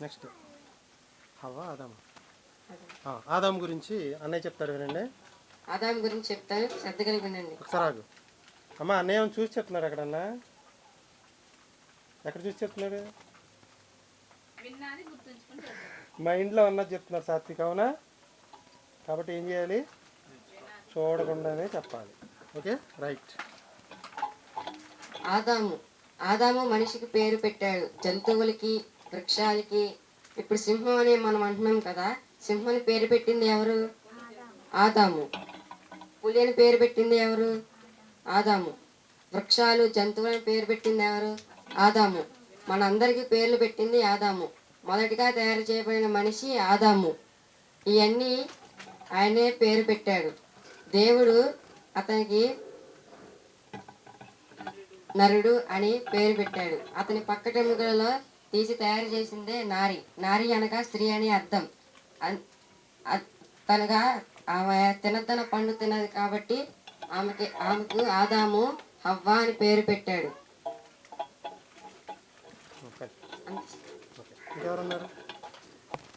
Next హవ్వ ఆదాము. ఆదాము గురించి అన్నయ్య చెప్తాడు వినండి. ఆదాము గురించి చెప్తాను, శ్రద్ధ కలిగి వినండి. ఒకసారి ఆగు అమ్మ. అన్నయ్య ఏమైనా చూసి చెప్తున్నాడు ఎక్కడన్నా? ఎక్కడ చూసి చెప్తున్నాడు? మైండ్లో ఉన్నది చెప్తున్నారు సాత్విక్, అవునా? కాబట్టి ఏం చేయాలి? చూడకుండానే చెప్పాలి. Okay, right. ఆదాము మనిషికి పేరు పెట్టాడు, జంతువులకి, వృక్షాలకి. ఇప్పుడు సింహం అని మనం అంటున్నాం కదా, సింహాన్ని పేరు పెట్టింది ఎవరు? ఆదాము. పులి అని పేరు పెట్టింది ఎవరు? ఆదాము. వృక్షాలు, జంతువులని పేరు పెట్టింది ఎవరు? ఆదాము. మనందరికీ పేర్లు పెట్టింది ఆదాము. మొదటిగా తయారు చేయబడిన మనిషి ఆదాము. ఇవన్నీ ఆయనే పేరు పెట్టాడు. దేవుడు అతనికి నరుడు అని పేరు పెట్టాడు. అతని పక్కటెముకలలో తీసి తయారు చేసిందే నారి. నారి అనగా స్త్రీ అని అర్థం. తనగా ఆమె తినద్దన పండు తినదు కాబట్టి ఆమెకు ఆదాము హవ్వ అని పేరు పెట్టాడు. ఇంకెవరున్నారు?